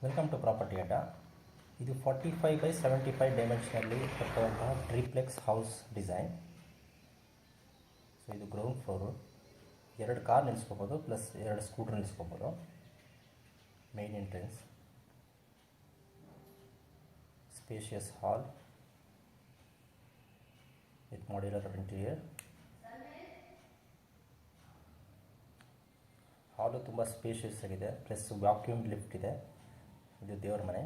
Welcome to property ಅಡ್ಡ. ಇದು 45x75 ಡೈಮೆನ್ಷನಲ್ಲಿ ಕಟ್ಟುವಂತಹ ಟ್ರಿಪ್ಲೆಕ್ಸ್ ಹೌಸ್ ಡಿಸೈನ್. ಸೊ ಇದು ಗ್ರೌಂಡ್ ಫ್ಲೋರು, 2 ಕಾರ್ ನಿಲ್ಲಿಸ್ಕೋಬೋದು ಪ್ಲಸ್ 2 ಸ್ಕೂಟರ್ ನಿಲ್ಲಿಸ್ಕೋಬೋದು. Main entrance, spacious hall with modular interior. Hall ತುಂಬ ಸ್ಪೇಷಿಯಸ್ ಆಗಿದೆ, ಪ್ಲಸ್ ವ್ಯಾಕ್ಯೂಮ್ ಲಿಫ್ಟ್ ಇದೆ. ಇದು ದೇವರ ಮನೆ.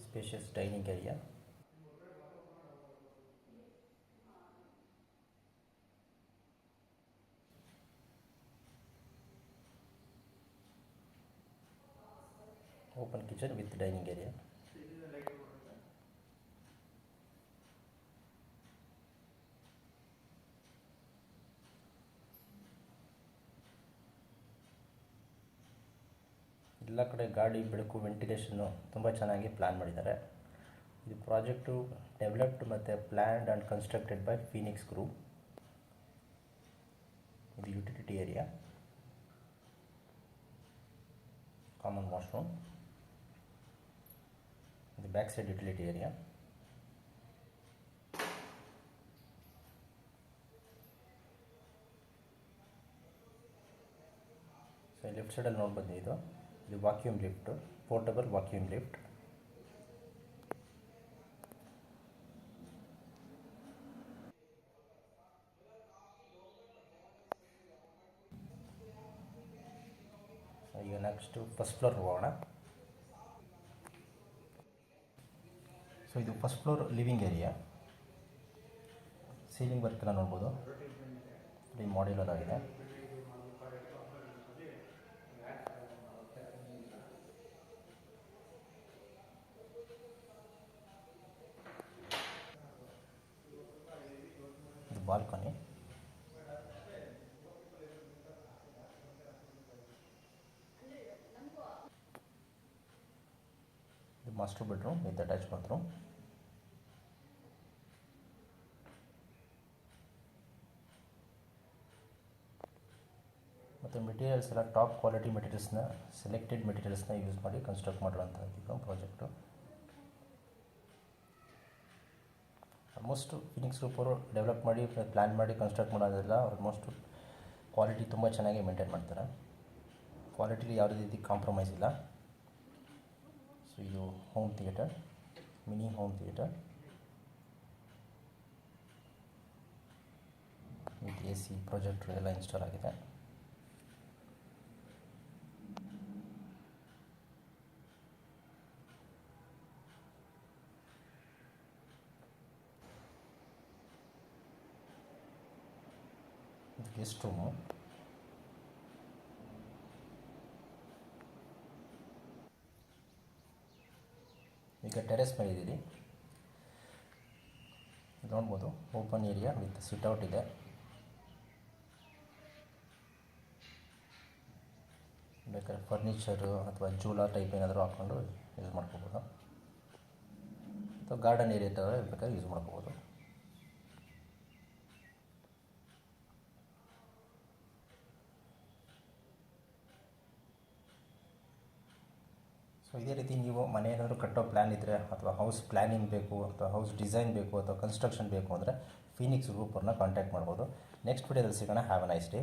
Spacious dining area. Open kitchen with dining area. ಎಲ್ಲ ಕಡೆ ಗಾಡಿ ಬೆಳಕು ವೆಂಟಿಲೇಷನ್ನು ತುಂಬ ಚೆನ್ನಾಗಿ ಪ್ಲ್ಯಾನ್ ಮಾಡಿದ್ದಾರೆ. ಇದು ಪ್ರಾಜೆಕ್ಟು ಡೆವಲಪ್ಡ್ ಮತ್ತು planned and constructed by Phoenix group. ಇದು ಯುಟಿಲಿಟಿ ಏರಿಯಾ, ಕಾಮನ್ ವಾಶ್ರೂಮ್. ಇದು back side utility area. So left ಸೈಡಲ್ಲಿ ನೋಡ್ಬೋದು, ಇದು vacuum lift, portable vacuum lift. ಈಗ ನೆಕ್ಸ್ಟು ಫಸ್ಟ್ ಫ್ಲೋರ್ ಹೋಗೋಣ. ಸೊ ಇದು first floor living area. Ceiling work ಎಲ್ಲ ನೋಡ್ಬೋದು, ಈ ಮಾಡ್ಯುಲರ್ ಆಗಿದೆ. ಇದು ಬಾಲ್ಕನಿ. ಇದು master bedroom with attach bathroom. ಮತ್ತು ಮೆಟೀರಿಯಲ್ಸ್ ಎಲ್ಲ ಟಾಪ್ ಕ್ವಾಲಿಟಿ ಮೆಟೀರಿಯಲ್ಸ್ನ, ಸೆಲೆಕ್ಟೆಡ್ ಮೆಟೀರಿಯಲ್ಸ್ನ ಯೂಸ್ ಮಾಡಿ ಕನ್ಸ್ಟ್ರಕ್ಟ್ ಮಾಡುವಂಥದ್ದು ಪ್ರಾಜೆಕ್ಟು. ಆಲ್ಮೋಸ್ಟು ಫೀನಿಕ್ಸ್ ಗ್ರೂಪ್ ಅವರು ಡೆವಲಪ್ ಮಾಡಿ ಪ್ಲ್ಯಾನ್ ಮಾಡಿ ಕನ್ಸ್ಟ್ರಕ್ಟ್ ಮಾಡೋದೆಲ್ಲ ಆಲ್ಮೋಸ್ಟು ಕ್ವಾಲಿಟಿ ತುಂಬ ಚೆನ್ನಾಗಿ ಮೇಂಟೈನ್ ಮಾಡ್ತಾರೆ. ಕ್ವಾಲಿಟಿಲಿ ಯಾವುದೇ ರೀತಿ ಕಾಂಪ್ರಮೈಸ್ ಇಲ್ಲ. ಸೊ ಇದು home theatre, mini home theatre with AC projector ಎಲ್ಲ ಇನ್ಸ್ಟಾಲ್ ಆಗಿದೆ. ಇದು ಗೆಸ್ಟ್ ರೂಮು. ಈಗ ಟೆರೆಸ್ ಮೇಲೆ ಇದ್ದೀರಿ, ನೋಡ್ಬೋದು. ಓಪನ್ ಏರಿಯಾ ವಿತ್ ಸಿಟ್ಔಟ್ ಇದೆ. ಬೇಕಾದ್ರೆ ಫರ್ನಿಚರು ಅಥವಾ ಜೂಲಾ ಟೈಪ್ ಏನಾದರೂ ಹಾಕ್ಕೊಂಡು ಯೂಸ್ ಮಾಡ್ಕೋಬೋದು, ಅಥವಾ ಗಾರ್ಡನ್ ಏರಿಯಾ ಥರ ಬೇಕಾದ್ರೆ ಯೂಸ್ ಮಾಡ್ಕೋಬೋದು. ಸೊ ಇದೇ ರೀತಿ ನೀವು ಮನೆ ಏನಾದರೂ ಕಟ್ಟೋ ಪ್ಲ್ಯಾನ್ ಇದ್ದರೆ, ಅಥವಾ ಹೌಸ್ ಪ್ಲ್ಯಾನಿಂಗ್ ಬೇಕು, ಅಥವಾ ಹೌಸ್ ಡಿಸೈನ್ ಬೇಕು, ಅಥವಾ ಕನ್ಸ್ಟ್ರಕ್ಷನ್ ಬೇಕು ಅಂದರೆ ಫೀನಿಕ್ಸ್ ಗ್ರೂಪ್ ಅವ್ರನ್ನ ಕಾಂಟ್ಯಾಕ್ಟ್ ಮಾಡ್ಬೋದು. ನೆಕ್ಸ್ಟ್ ವಿಡಿಯೋದಲ್ಲಿ ಸಿಗೋಣ. Have a nice day.